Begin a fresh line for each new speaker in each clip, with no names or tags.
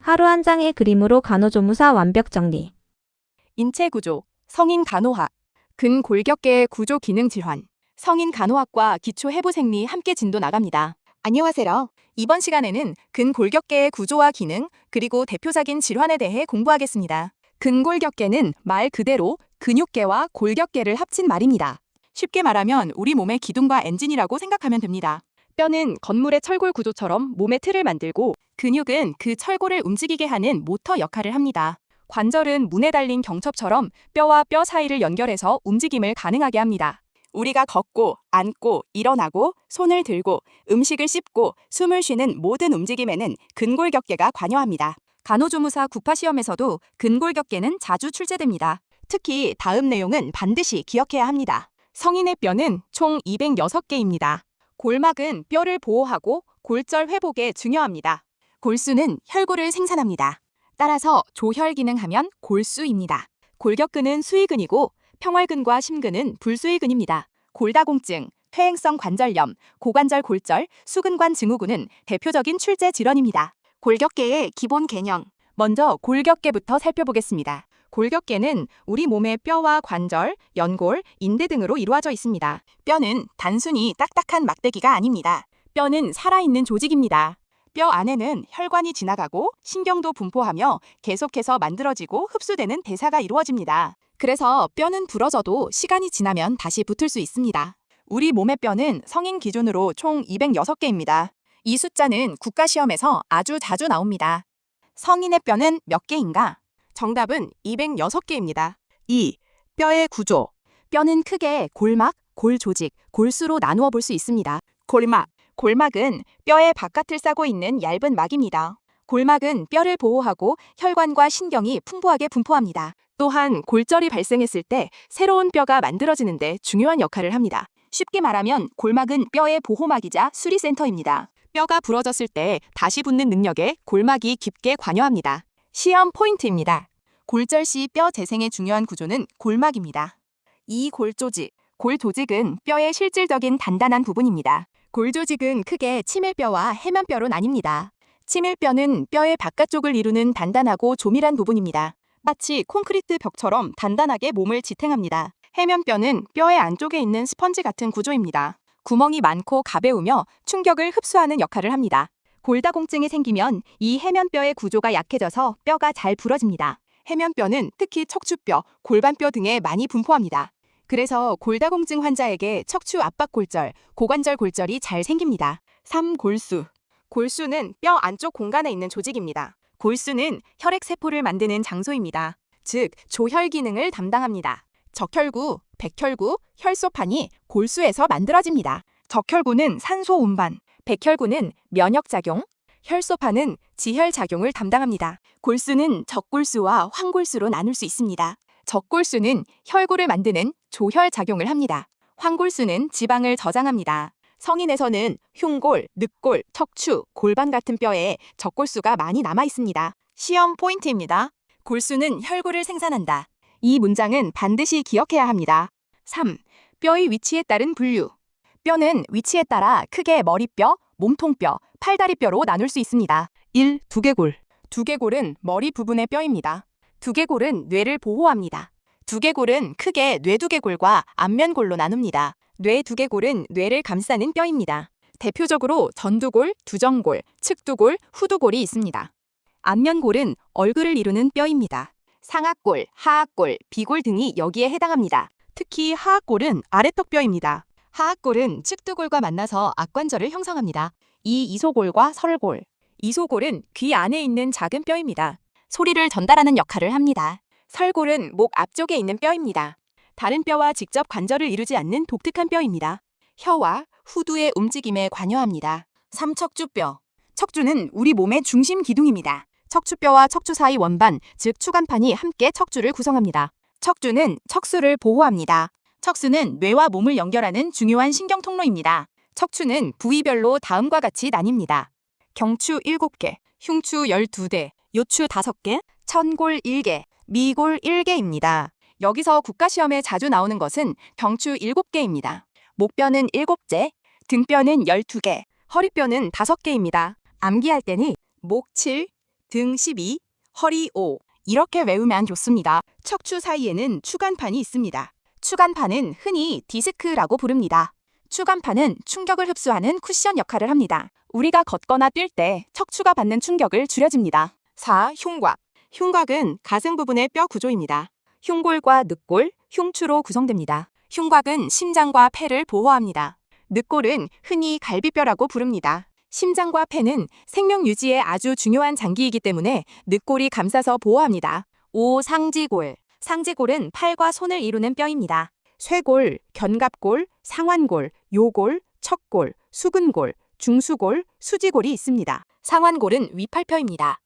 하루 한 장의 그림으로 간호조무사 완벽 정리.
인체 구조, 성인 간호학, 근골격계의 구조 기능 질환, 성인 간호학과 기초 해부 생리 함께 진도 나갑니다. 안녕하세요. 이번 시간에는 근골격계의 구조와 기능, 그리고 대표적인 질환에 대해 공부하겠습니다. 근골격계는 말 그대로 근육계와 골격계를 합친 말입니다. 쉽게 말하면 우리 몸의 기둥과 엔진이라고 생각하면 됩니다. 뼈는 건물의 철골 구조처럼 몸의 틀을 만들고, 근육은 그 철골을 움직이게 하는 모터 역할을 합니다. 관절은 문에 달린 경첩처럼 뼈와 뼈 사이를 연결해서 움직임을 가능하게 합니다. 우리가 걷고, 앉고, 일어나고, 손을 들고, 음식을 씹고, 숨을 쉬는 모든 움직임에는 근골격계가 관여합니다. 간호조무사 구파 시험에서도 근골격계는 자주 출제됩니다. 특히 다음 내용은 반드시 기억해야 합니다. 성인의 뼈는 총 206개입니다. 골막은 뼈를 보호하고 골절 회복에 중요합니다. 골수는 혈구를 생산합니다. 따라서 조혈 기능하면 골수입니다. 골격근은 수의근이고 평활근과 심근은 불수의근입니다. 골다공증, 퇴행성 관절염, 고관절 골절, 수근관 증후군은 대표적인 출제 질환입니다. 골격계의 기본 개념. 먼저 골격계부터 살펴보겠습니다. 골격계는 우리 몸의 뼈와 관절, 연골, 인대 등으로 이루어져 있습니다. 뼈는 단순히 딱딱한 막대기가 아닙니다. 뼈는 살아있는 조직입니다. 뼈 안에는 혈관이 지나가고 신경도 분포하며 계속해서 만들어지고 흡수되는 대사가 이루어집니다. 그래서 뼈는 부러져도 시간이 지나면 다시 붙을 수 있습니다. 우리 몸의 뼈는 성인 기준으로 총 206개입니다. 이 숫자는 국가시험에서 아주 자주 나옵니다. 성인의 뼈는 몇 개인가? 정답은 206개입니다. 2. 뼈의 구조. 뼈는 크게 골막, 골조직, 골수로 나누어 볼 수 있습니다. 골막. 골막은 뼈의 바깥을 싸고 있는 얇은 막입니다. 골막은 뼈를 보호하고 혈관과 신경이 풍부하게 분포합니다. 또한 골절이 발생했을 때 새로운 뼈가 만들어지는데 중요한 역할을 합니다. 쉽게 말하면 골막은 뼈의 보호막이자 수리센터입니다. 뼈가 부러졌을 때 다시 붙는 능력에 골막이 깊게 관여합니다. 시험 포인트입니다. 골절 시 뼈 재생의 중요한 구조는 골막입니다. 이 골조직. 골조직은 뼈의 실질적인 단단한 부분입니다. 골조직은 크게 치밀뼈와 해면뼈로 나뉩니다. 치밀뼈는 뼈의 바깥쪽을 이루는 단단하고 조밀한 부분입니다. 마치 콘크리트 벽처럼 단단하게 몸을 지탱합니다. 해면뼈는 뼈의 안쪽에 있는 스펀지 같은 구조입니다. 구멍이 많고 가벼우며 충격을 흡수하는 역할을 합니다. 골다공증이 생기면 이 해면뼈의 구조가 약해져서 뼈가 잘 부러집니다. 해면뼈는 특히 척추뼈, 골반뼈 등에 많이 분포합니다. 그래서 골다공증 환자에게 척추 압박 골절, 고관절 골절이 잘 생깁니다. 3. 골수. 골수는 뼈 안쪽 공간에 있는 조직입니다. 골수는 혈액세포를 만드는 장소입니다. 즉, 조혈 기능을 담당합니다. 적혈구, 백혈구, 혈소판이 골수에서 만들어집니다. 적혈구는 산소 운반, 백혈구는 면역작용, 혈소판은 지혈작용을 담당합니다. 골수는 적골수와 황골수로 나눌 수 있습니다. 적골수는 혈구를 만드는 조혈작용을 합니다. 황골수는 지방을 저장합니다. 성인에서는 흉골, 늑골, 척추, 골반 같은 뼈에 적골수가 많이 남아 있습니다. 시험 포인트입니다. 골수는 혈구를 생산한다. 이 문장은 반드시 기억해야 합니다. 3. 뼈의 위치에 따른 분류. 뼈는 위치에 따라 크게 머리뼈, 몸통뼈, 팔다리뼈로 나눌 수 있습니다. 1. 두개골. 두개골은 머리 부분의 뼈입니다. 두개골은 뇌를 보호합니다. 두개골은 크게 뇌두개골과 안면골로 나눕니다. 뇌두개골은 뇌를 감싸는 뼈입니다. 대표적으로 전두골, 두정골, 측두골, 후두골이 있습니다. 안면골은 얼굴을 이루는 뼈입니다. 상악골, 하악골, 비골 등이 여기에 해당합니다. 특히 하악골은 아래턱뼈입니다. 하악골은 측두골과 만나서 악관절을 형성합니다. 이 이소골과 설골. 이소골은 귀 안에 있는 작은 뼈입니다. 소리를 전달하는 역할을 합니다. 설골은 목 앞쪽에 있는 뼈입니다. 다른 뼈와 직접 관절을 이루지 않는 독특한 뼈입니다. 혀와 후두의 움직임에 관여합니다. 3. 척추뼈. 척추는 우리 몸의 중심 기둥입니다. 척추뼈와 척추 사이 원반, 즉 추간판이 함께 척추를 구성합니다. 척추는 척수를 보호합니다. 척수는 뇌와 몸을 연결하는 중요한 신경 통로입니다. 척추는 부위별로 다음과 같이 나뉩니다. 경추 7개, 흉추 12대, 요추 5개, 천골 1개, 미골 1개입니다. 여기서 국가시험에 자주 나오는 것은 경추 7개입니다. 목뼈는 7개, 등뼈는 12개, 허리뼈는 5개입니다. 암기할 때는 목 7, 등 12, 허리 5. 이렇게 외우면 좋습니다. 척추 사이에는 추간판이 있습니다. 추간판은 흔히 디스크라고 부릅니다. 추간판은 충격을 흡수하는 쿠션 역할을 합니다. 우리가 걷거나 뛸 때 척추가 받는 충격을 줄여줍니다. 4. 흉곽. 흉곽은 가슴 부분의 뼈 구조입니다. 흉골과 늑골, 흉추로 구성됩니다. 흉곽은 심장과 폐를 보호합니다. 늑골은 흔히 갈비뼈라고 부릅니다. 심장과 폐는 생명 유지에 아주 중요한 장기이기 때문에 늑골이 감싸서 보호합니다. 5. 상지골. 상지골은 팔과 손을 이루는 뼈입니다. 쇄골, 견갑골, 상완골, 요골, 척골, 수근골, 중수골, 수지골이 있습니다. 상완골은 위팔뼈입니다.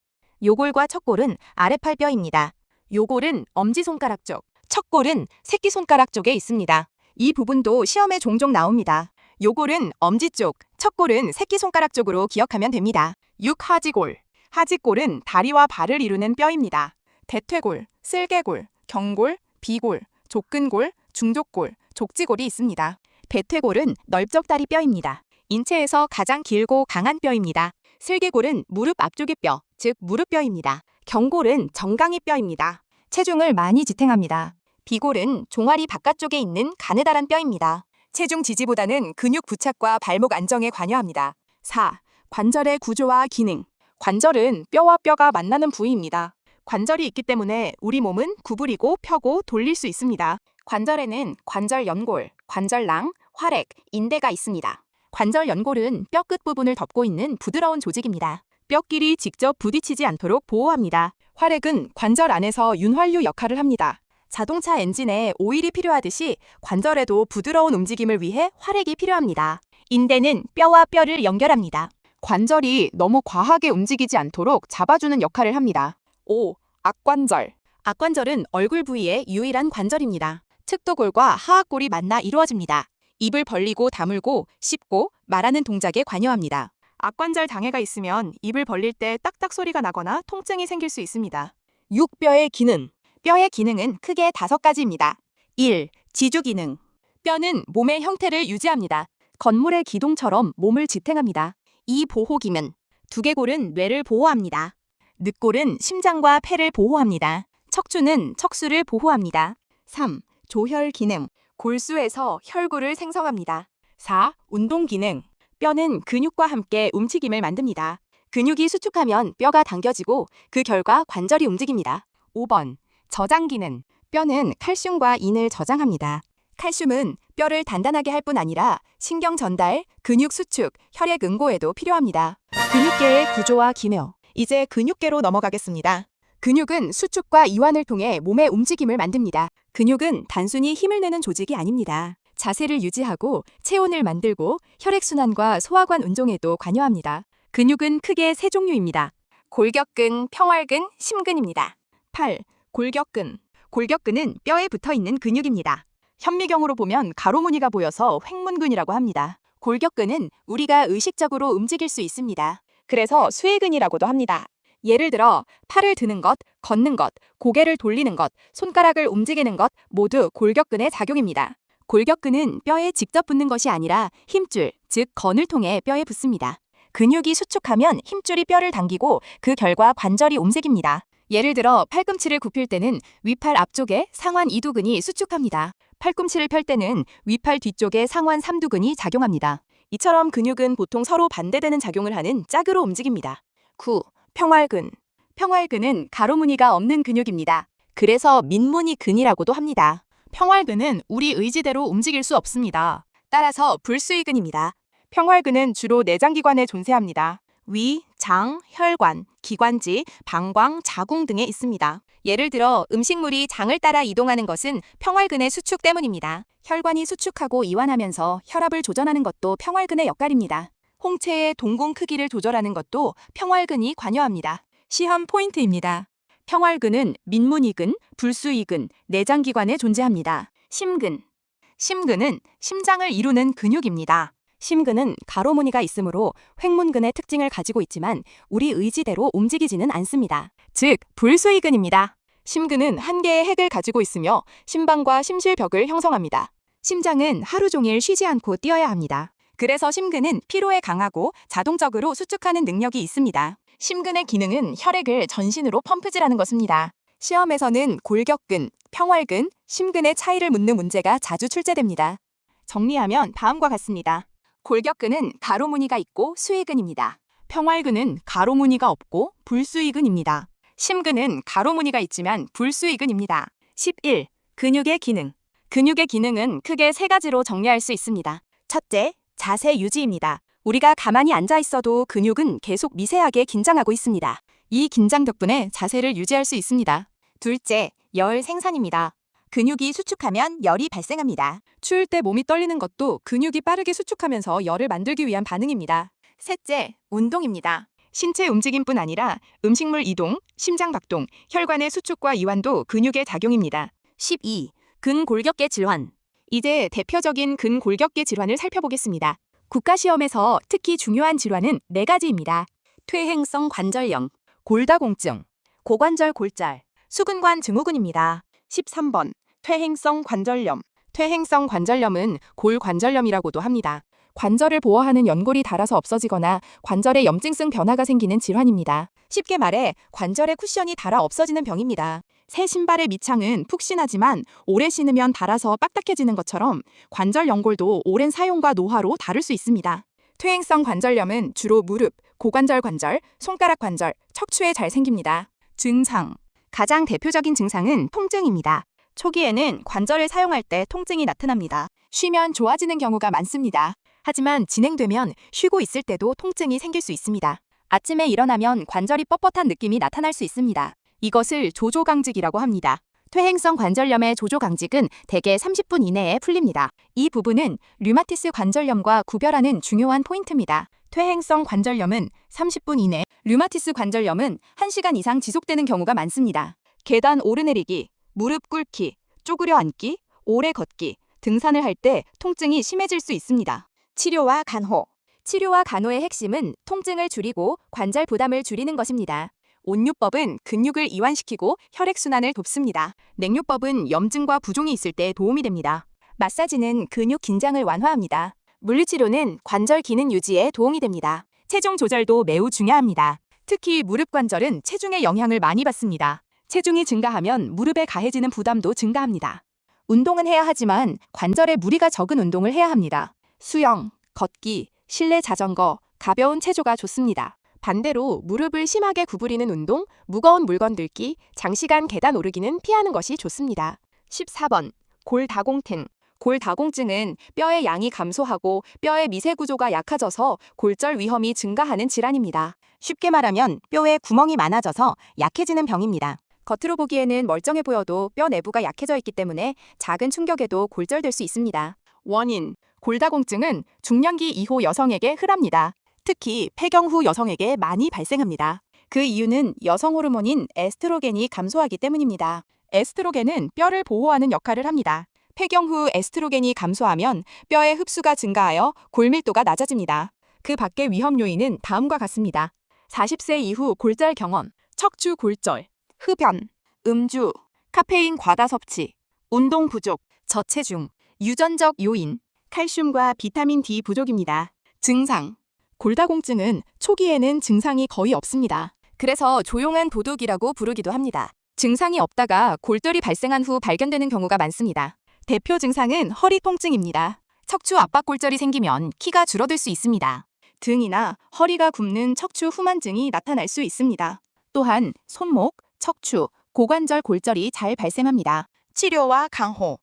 요골과 척골은 아래팔뼈입니다. 요골은 엄지손가락 쪽, 척골은 새끼손가락 쪽에 있습니다. 이 부분도 시험에 종종 나옵니다. 요골은 엄지 쪽, 척골은 새끼손가락 쪽으로 기억하면 됩니다. 6. 하지골. 하지골은 다리와 발을 이루는 뼈입니다. 대퇴골, 쓸개골, 경골, 비골, 족근골, 중족골, 족지골이 있습니다. 대퇴골은 넓적다리 뼈입니다. 인체에서 가장 길고 강한 뼈입니다. 쓸개골은 무릎 앞쪽의 뼈, 즉 무릎뼈입니다. 경골은 정강이 뼈입니다. 체중을 많이 지탱합니다. 비골은 종아리 바깥쪽에 있는 가느다란 뼈입니다. 체중 지지보다는 근육 부착과 발목 안정에 관여합니다. 4. 관절의 구조와 기능. 관절은 뼈와 뼈가 만나는 부위입니다. 관절이 있기 때문에 우리 몸은 구부리고 펴고 돌릴 수 있습니다. 관절에는 관절 연골, 관절낭, 활액, 인대가 있습니다. 관절 연골은 뼈 끝부분을 덮고 있는 부드러운 조직입니다. 뼈끼리 직접 부딪히지 않도록 보호합니다. 활액은 관절 안에서 윤활유 역할을 합니다. 자동차 엔진에 오일이 필요하듯이 관절에도 부드러운 움직임을 위해 활액이 필요합니다. 인대는 뼈와 뼈를 연결합니다. 관절이 너무 과하게 움직이지 않도록 잡아주는 역할을 합니다. 5. 악관절. 악관절은 얼굴 부위의 유일한 관절입니다. 측도골과 하악골이 만나 이루어집니다. 입을 벌리고 다물고 씹고 말하는 동작에 관여합니다. 악관절 장애가 있으면 입을 벌릴 때 딱딱 소리가 나거나 통증이 생길 수 있습니다. 6. 뼈의 기능. 뼈의 기능은 크게 5가지입니다. 1. 지주 기능. 뼈는 몸의 형태를 유지합니다. 건물의 기둥처럼 몸을 지탱합니다. 2. 보호 기능. 두개골은 뇌를 보호합니다. 늑골은 심장과 폐를 보호합니다. 척추는 척수를 보호합니다. 3. 조혈 기능. 골수에서 혈구를 생성합니다. 4. 운동 기능. 뼈는 근육과 함께 움직임을 만듭니다. 근육이 수축하면 뼈가 당겨지고 그 결과 관절이 움직입니다. 5번. 저장 기능. 뼈는 칼슘과 인을 저장합니다. 칼슘은 뼈를 단단하게 할 뿐 아니라 신경 전달, 근육 수축, 혈액 응고에도 필요합니다. 근육계의 구조와 기능. 이제 근육계로 넘어가겠습니다. 근육은 수축과 이완을 통해 몸의 움직임을 만듭니다. 근육은 단순히 힘을 내는 조직이 아닙니다. 자세를 유지하고 체온을 만들고 혈액순환과 소화관 운동에도 관여합니다. 근육은 크게 3종류입니다. 골격근, 평활근, 심근입니다. 8. 골격근. 골격근은 뼈에 붙어있는 근육입니다. 현미경으로 보면 가로무늬가 보여서 횡문근이라고 합니다. 골격근은 우리가 의식적으로 움직일 수 있습니다. 그래서 수혜근이라고도 합니다. 예를 들어 팔을 드는 것, 걷는 것, 고개를 돌리는 것, 손가락을 움직이는 것 모두 골격근의 작용입니다. 골격근은 뼈에 직접 붙는 것이 아니라 힘줄, 즉 건을 통해 뼈에 붙습니다. 근육이 수축하면 힘줄이 뼈를 당기고 그 결과 관절이 움직입니다. 예를 들어 팔꿈치를 굽힐 때는 위팔 앞쪽에 상완 이두근이 수축합니다. 팔꿈치를 펼 때는 위팔 뒤쪽에 상완 삼두근이 작용합니다. 이처럼 근육은 보통 서로 반대되는 작용을 하는 짝으로 움직입니다. 9. 평활근. 평활근은 가로무늬가 없는 근육입니다. 그래서 민무늬근이라고도 합니다. 평활근은 우리 의지대로 움직일 수 없습니다. 따라서 불수의근입니다. 평활근은 주로 내장기관에 존재합니다. 위, 장, 혈관, 기관지, 방광, 자궁 등에 있습니다. 예를 들어 음식물이 장을 따라 이동하는 것은 평활근의 수축 때문입니다. 혈관이 수축하고 이완하면서 혈압을 조절하는 것도 평활근의 역할입니다. 홍채의 동공 크기를 조절하는 것도 평활근이 관여합니다. 시험 포인트입니다. 평활근은 민무늬근, 불수의근, 내장기관에 존재합니다. 심근. 심근은 심장을 이루는 근육입니다. 심근은 가로무늬가 있으므로 횡문근의 특징을 가지고 있지만 우리 의지대로 움직이지는 않습니다. 즉, 불수의근입니다. 심근은 한 개의 핵을 가지고 있으며 심방과 심실벽을 형성합니다. 심장은 하루 종일 쉬지 않고 뛰어야 합니다. 그래서 심근은 피로에 강하고 자동적으로 수축하는 능력이 있습니다. 심근의 기능은 혈액을 전신으로 펌프질하는 것입니다. 시험에서는 골격근, 평활근, 심근의 차이를 묻는 문제가 자주 출제됩니다. 정리하면 다음과 같습니다. 골격근은 가로무늬가 있고 수의근입니다. 평활근은 가로무늬가 없고 불수의근입니다. 심근은 가로무늬가 있지만 불수의근입니다. 11. 근육의 기능. 근육의 기능은 크게 세 가지로 정리할 수 있습니다. 첫째, 자세 유지입니다. 우리가 가만히 앉아 있어도 근육은 계속 미세하게 긴장하고 있습니다. 이 긴장 덕분에 자세를 유지할 수 있습니다. 둘째, 열 생산입니다. 근육이 수축하면 열이 발생합니다. 추울 때 몸이 떨리는 것도 근육이 빠르게 수축하면서 열을 만들기 위한 반응입니다. 셋째, 운동입니다. 신체 움직임뿐 아니라 음식물 이동, 심장 박동, 혈관의 수축과 이완도 근육의 작용입니다. 12. 근골격계 질환. 이제 대표적인 근골격계 질환을 살펴보겠습니다. 국가시험에서 특히 중요한 질환은 4가지입니다. 퇴행성 관절염, 골다공증, 고관절 골절, 수근관 증후군입니다. 13번. 퇴행성 관절염. 퇴행성 관절염은 골관절염이라고도 합니다. 관절을 보호하는 연골이 닳아서 없어지거나 관절에 염증성 변화가 생기는 질환입니다. 쉽게 말해 관절의 쿠션이 닳아 없어지는 병입니다. 새 신발의 밑창은 푹신하지만 오래 신으면 닳아서 빡딱해지는 것처럼 관절 연골도 오랜 사용과 노화로 닳을 수 있습니다. 퇴행성 관절염은 주로 무릎, 고관절 관절, 손가락 관절, 척추에 잘 생깁니다. 증상. 가장 대표적인 증상은 통증입니다. 초기에는 관절을 사용할 때 통증이 나타납니다. 쉬면 좋아지는 경우가 많습니다. 하지만 진행되면 쉬고 있을 때도 통증이 생길 수 있습니다. 아침에 일어나면 관절이 뻣뻣한 느낌이 나타날 수 있습니다. 이것을 조조강직이라고 합니다. 퇴행성 관절염의 조조강직은 대개 30분 이내에 풀립니다. 이 부분은 류마티스 관절염과 구별하는 중요한 포인트입니다. 퇴행성 관절염은 30분 이내, 류마티스 관절염은 1시간 이상 지속되는 경우가 많습니다. 계단 오르내리기, 무릎 꿇기, 쪼그려 앉기, 오래 걷기, 등산을 할 때 통증이 심해질 수 있습니다. 치료와 간호. 치료와 간호의 핵심은 통증을 줄이고 관절 부담을 줄이는 것입니다. 온유법은 근육을 이완시키고 혈액순환을 돕습니다. 냉요법은 염증과 부종이 있을 때 도움이 됩니다. 마사지는 근육 긴장을 완화합니다. 물리치료는 관절 기능 유지에 도움이 됩니다. 체중 조절도 매우 중요합니다. 특히 무릎 관절은 체중의 영향을 많이 받습니다. 체중이 증가하면 무릎에 가해지는 부담도 증가합니다. 운동은 해야 하지만 관절에 무리가 적은 운동을 해야 합니다. 수영, 걷기, 실내 자전거, 가벼운 체조가 좋습니다. 반대로 무릎을 심하게 구부리는 운동, 무거운 물건 들기, 장시간 계단 오르기는 피하는 것이 좋습니다. 14번. 골다공증. 골다공증은 뼈의 양이 감소하고 뼈의 미세 구조가 약해져서 골절 위험이 증가하는 질환입니다. 쉽게 말하면 뼈에 구멍이 많아져서 약해지는 병입니다. 겉으로 보기에는 멀쩡해 보여도 뼈 내부가 약해져 있기 때문에 작은 충격에도 골절될 수 있습니다. 원인. 골다공증은 중년기 이후 여성에게 흔합니다. 특히 폐경 후 여성에게 많이 발생합니다. 그 이유는 여성 호르몬인 에스트로겐이 감소하기 때문입니다. 에스트로겐은 뼈를 보호하는 역할을 합니다. 폐경 후 에스트로겐이 감소하면 뼈의 흡수가 증가하여 골밀도가 낮아집니다. 그 밖의 위험 요인은 다음과 같습니다. 40세 이후 골절 경험, 척추 골절, 흡연, 음주, 카페인 과다 섭취, 운동 부족, 저체중, 유전적 요인, 칼슘과 비타민 D 부족입니다. 증상. 골다공증은 초기에는 증상이 거의 없습니다. 그래서 조용한 도둑이라고 부르기도 합니다. 증상이 없다가 골절이 발생한 후 발견되는 경우가 많습니다. 대표 증상은 허리 통증입니다. 척추 압박 골절이 생기면 키가 줄어들 수 있습니다. 등이나 허리가 굽는 척추 후만증이 나타날 수 있습니다. 또한 손목, 척추, 고관절 골절이 잘 발생합니다. 치료와 강호.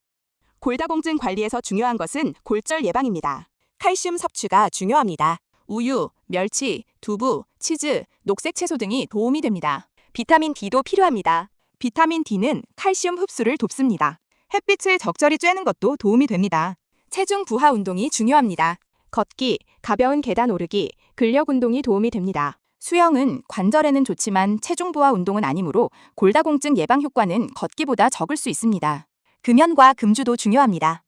골다공증 관리에서 중요한 것은 골절 예방입니다. 칼슘 섭취가 중요합니다. 우유, 멸치, 두부, 치즈, 녹색 채소 등이 도움이 됩니다. 비타민 D도 필요합니다. 비타민 D는 칼슘 흡수를 돕습니다. 햇빛을 적절히 쬐는 것도 도움이 됩니다. 체중 부하 운동이 중요합니다. 걷기, 가벼운 계단 오르기, 근력 운동이 도움이 됩니다. 수영은 관절에는 좋지만 체중 부하 운동은 아니므로 골다공증 예방 효과는 걷기보다 적을 수 있습니다. 금연과 금주도 중요합니다.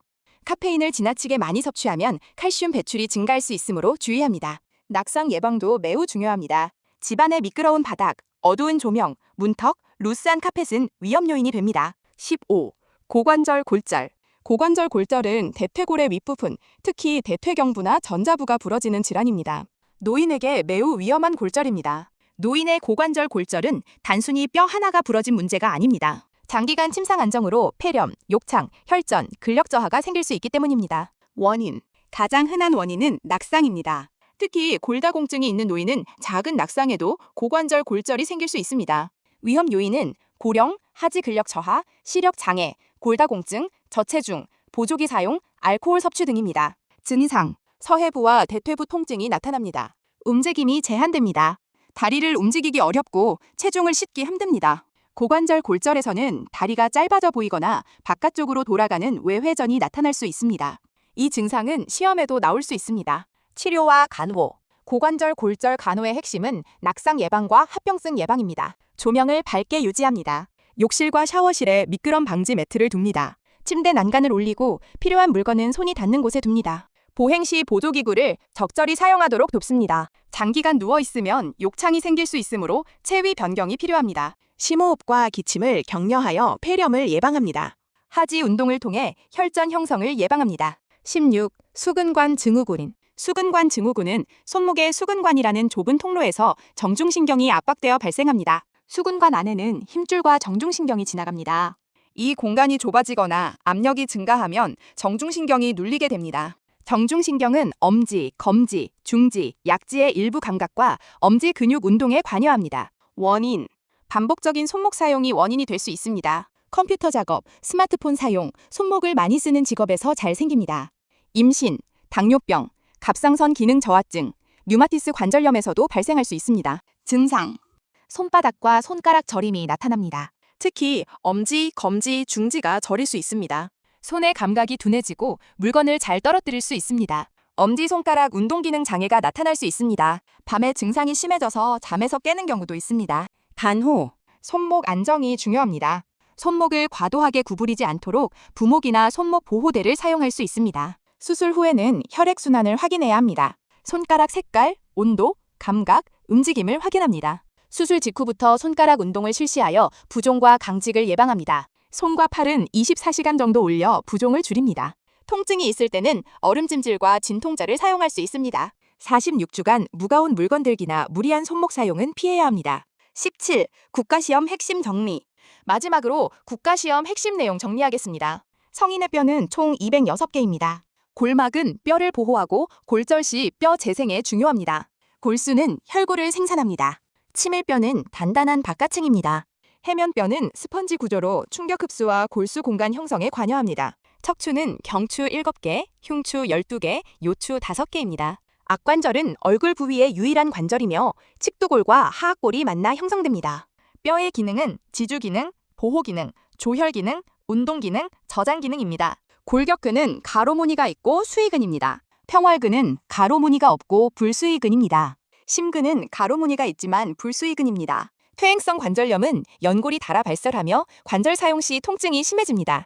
카페인을 지나치게 많이 섭취하면 칼슘 배출이 증가할 수 있으므로 주의합니다. 낙상 예방도 매우 중요합니다. 집안의 미끄러운 바닥, 어두운 조명, 문턱, 루스한 카펫은 위험 요인이 됩니다. 15. 고관절 골절. 고관절 골절은 대퇴골의 윗부분, 특히 대퇴경부나 전자부가 부러지는 질환입니다. 노인에게 매우 위험한 골절입니다. 노인의 고관절 골절은 단순히 뼈 하나가 부러진 문제가 아닙니다. 장기간 침상 안정으로 폐렴, 욕창, 혈전, 근력 저하가 생길 수 있기 때문입니다. 원인. 가장 흔한 원인은 낙상입니다. 특히 골다공증이 있는 노인은 작은 낙상에도 고관절 골절이 생길 수 있습니다. 위험 요인은 고령, 하지 근력 저하, 시력 장애, 골다공증, 저체중, 보조기 사용, 알코올 섭취 등입니다. 증상. 서해부와 대퇴부 통증이 나타납니다. 움직임이 제한됩니다. 다리를 움직이기 어렵고 체중을 싣기 힘듭니다. 고관절 골절에서는 다리가 짧아져 보이거나 바깥쪽으로 돌아가는 외회전이 나타날 수 있습니다. 이 증상은 시험에도 나올 수 있습니다. 치료와 간호. 고관절 골절 간호의 핵심은 낙상 예방과 합병증 예방입니다. 조명을 밝게 유지합니다. 욕실과 샤워실에 미끄럼 방지 매트를 둡니다. 침대 난간을 올리고 필요한 물건은 손이 닿는 곳에 둡니다. 보행 시 보조기구를 적절히 사용하도록 돕습니다. 장기간 누워있으면 욕창이 생길 수 있으므로 체위 변경이 필요합니다. 심호흡과 기침을 격려하여 폐렴을 예방합니다. 하지 운동을 통해 혈전 형성을 예방합니다. 16. 수근관 증후군. 수근관 증후군은 손목의 수근관이라는 좁은 통로에서 정중신경이 압박되어 발생합니다. 수근관 안에는 힘줄과 정중신경이 지나갑니다. 이 공간이 좁아지거나 압력이 증가하면 정중신경이 눌리게 됩니다. 정중신경은 엄지, 검지, 중지, 약지의 일부 감각과 엄지 근육 운동에 관여합니다. 원인. 반복적인 손목 사용이 원인이 될 수 있습니다. 컴퓨터 작업, 스마트폰 사용, 손목을 많이 쓰는 직업에서 잘 생깁니다. 임신, 당뇨병, 갑상선 기능 저하증, 류마티스 관절염에서도 발생할 수 있습니다. 증상. 손바닥과 손가락 저림이 나타납니다. 특히 엄지, 검지, 중지가 저릴 수 있습니다. 손의 감각이 둔해지고 물건을 잘 떨어뜨릴 수 있습니다. 엄지손가락 운동기능 장애가 나타날 수 있습니다. 밤에 증상이 심해져서 잠에서 깨는 경우도 있습니다. 간호. 손목 안정이 중요합니다. 손목을 과도하게 구부리지 않도록 부목이나 손목 보호대를 사용할 수 있습니다. 수술 후에는 혈액순환을 확인해야 합니다. 손가락 색깔, 온도, 감각, 움직임을 확인합니다. 수술 직후부터 손가락 운동을 실시하여 부종과 강직을 예방합니다. 손과 팔은 24시간 정도 올려 부종을 줄입니다. 통증이 있을 때는 얼음찜질과 진통제를 사용할 수 있습니다. 46주간 무거운 물건 들기나 무리한 손목 사용은 피해야 합니다. 17. 국가시험 핵심 정리. 마지막으로 국가시험 핵심 내용 정리하겠습니다. 성인의 뼈는 총 206개입니다. 골막은 뼈를 보호하고 골절 시 뼈 재생에 중요합니다. 골수는 혈구를 생산합니다. 치밀뼈는 단단한 바깥층입니다. 해면뼈는 스펀지 구조로 충격 흡수와 골수 공간 형성에 관여합니다. 척추는 경추 7개, 흉추 12개, 요추 5개입니다. 악관절은 얼굴 부위의 유일한 관절이며 측두골과 하악골이 만나 형성됩니다. 뼈의 기능은 지주 기능, 보호 기능, 조혈 기능, 운동 기능, 저장 기능입니다. 골격근은 가로무늬가 있고 수의근입니다. 평활근은 가로무늬가 없고 불수의근입니다. 심근은 가로무늬가 있지만 불수의근입니다. 퇴행성 관절염은 연골이 닳아 발설하며 관절 사용 시 통증이 심해집니다.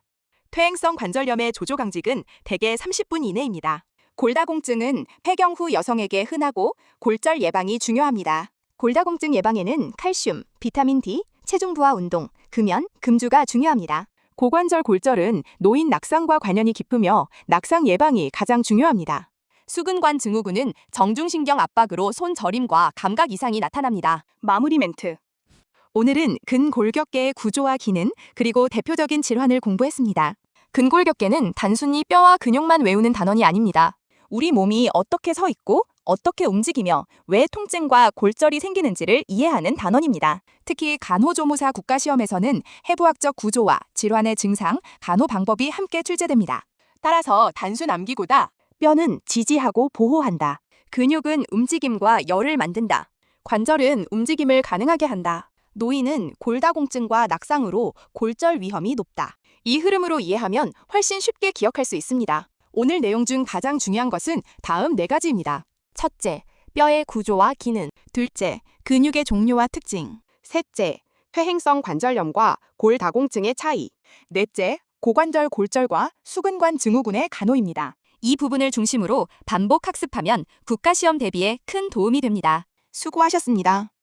퇴행성 관절염의 조조강직은 대개 30분 이내입니다. 골다공증은 폐경 후 여성에게 흔하고 골절 예방이 중요합니다. 골다공증 예방에는 칼슘, 비타민 D, 체중 부하 운동, 금연, 금주가 중요합니다. 고관절 골절은 노인 낙상과 관련이 깊으며 낙상 예방이 가장 중요합니다. 수근관 증후군은 정중신경 압박으로 손 저림과 감각 이상이 나타납니다. 마무리 멘트. 오늘은 근골격계의 구조와 기능, 그리고 대표적인 질환을 공부했습니다. 근골격계는 단순히 뼈와 근육만 외우는 단원이 아닙니다. 우리 몸이 어떻게 서 있고 어떻게 움직이며 왜 통증과 골절이 생기는지를 이해하는 단원입니다. 특히 간호조무사 국가시험에서는 해부학적 구조와 질환의 증상, 간호 방법이 함께 출제됩니다. 따라서 단순 암기고다. 뼈는 지지하고 보호한다. 근육은 움직임과 열을 만든다. 관절은 움직임을 가능하게 한다. 노인은 골다공증과 낙상으로 골절 위험이 높다. 이 흐름으로 이해하면 훨씬 쉽게 기억할 수 있습니다. 오늘 내용 중 가장 중요한 것은 다음 4가지입니다. 첫째, 뼈의 구조와 기능. 둘째, 근육의 종류와 특징. 셋째, 퇴행성 관절염과 골다공증의 차이. 넷째, 고관절 골절과 수근관 증후군의 간호입니다. 이 부분을 중심으로 반복 학습하면 국가시험 대비에 큰 도움이 됩니다. 수고하셨습니다.